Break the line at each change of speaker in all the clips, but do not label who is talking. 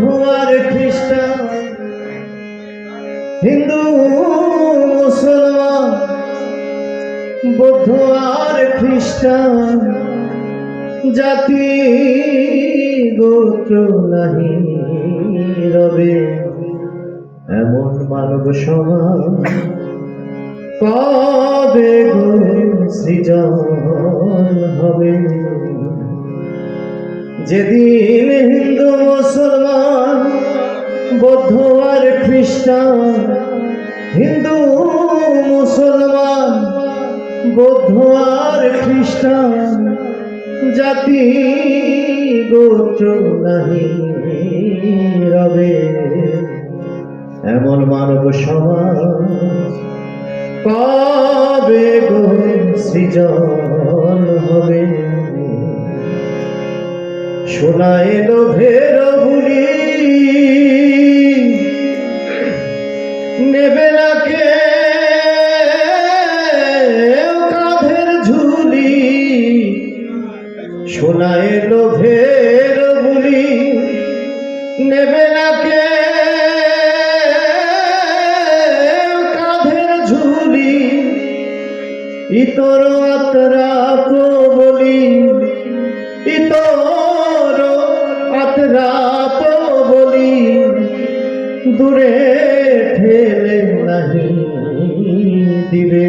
বৌদ্ধ আর খ্রিস্টান, হিন্দু মুসলমান, বৌদ্ধ আর খ্রিস্টান, জাতি গোত্র নাহি রবে, এমন মানব সমাজ কবে গো সৃজন হবে? যেদিন হিন্দু মুসলমান, বৌদ্ধ আর খ্রিস্টান, হিন্দু মুসলমান, বৌদ্ধ আর খ্রিস্টান, জাতি গোত্র নাহি রবে, এমন মানব সমাজ কবে গো সৃজন হবে? শোনা এলো ভেরবুলি, নেবে না কেউ কাঁধের ঝুলি। শোনা এলো ভেরবুলি, নেবে না কেউ কাঁধের ঝুলি। ইতর আতরাপ বলি, ইতর আতরাপ বলি, দূরে ঠেলে নাহি দিবে,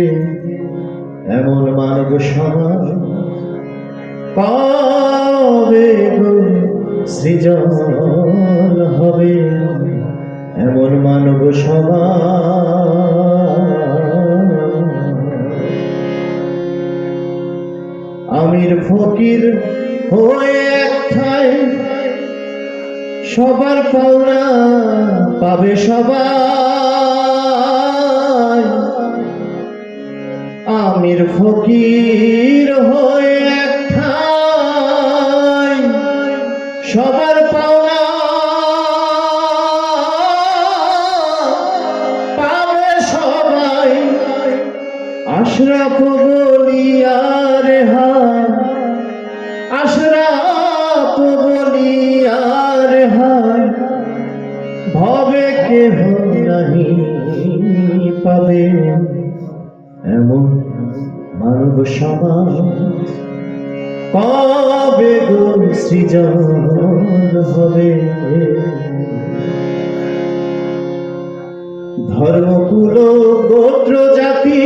এমন মানব সমাজ কবে গো সৃজন হবে? এমন মানব সমাজ। আমির ফকির হয়ে একঠাই, সবার পাওনা পাবে সবাই। আমির ফকির হয়ে একঠাই, সবার পাওনা পাবে সবাই। আশরাফ বলিয়া রেহান, আশরাফ বলিয়া রেহান, ভবে কেহ নাহি পাবে, এমন মানব সমাজ কবে গো সৃজন হবে? ধর্মকুল গোত্র জাতি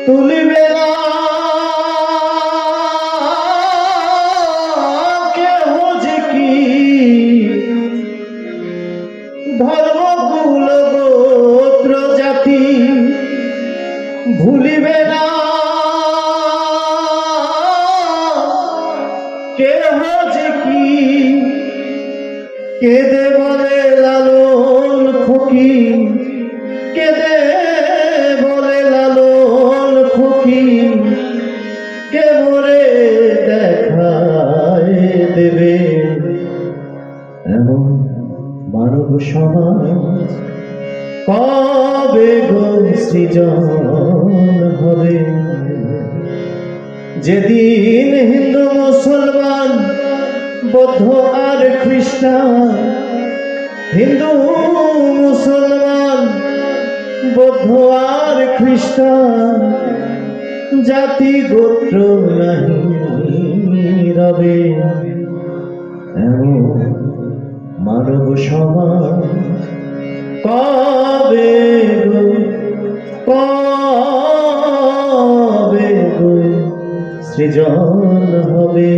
তুলিবে না কেহ যে কি, ধর্মকুল গোত্র জাতি ভুলিবে না কেহ যে কি। কেদে বলে লালন ফকির, কেদে বলে লালন ফকির, কে মোরে দেখায় দেবে, এমন মানব সমাজ কবে গো সৃজন হবে? যেদিন হিন্দু মুসলমান, বৌদ্ধ আর খ্রিস্টান, হিন্দু মুসলমান, বৌদ্ধ আর খ্রিস্টান, জাতি গোত্র নাহি রবে, এমন মানব সমাজ কবে গো, কবে গো সৃজন হবে?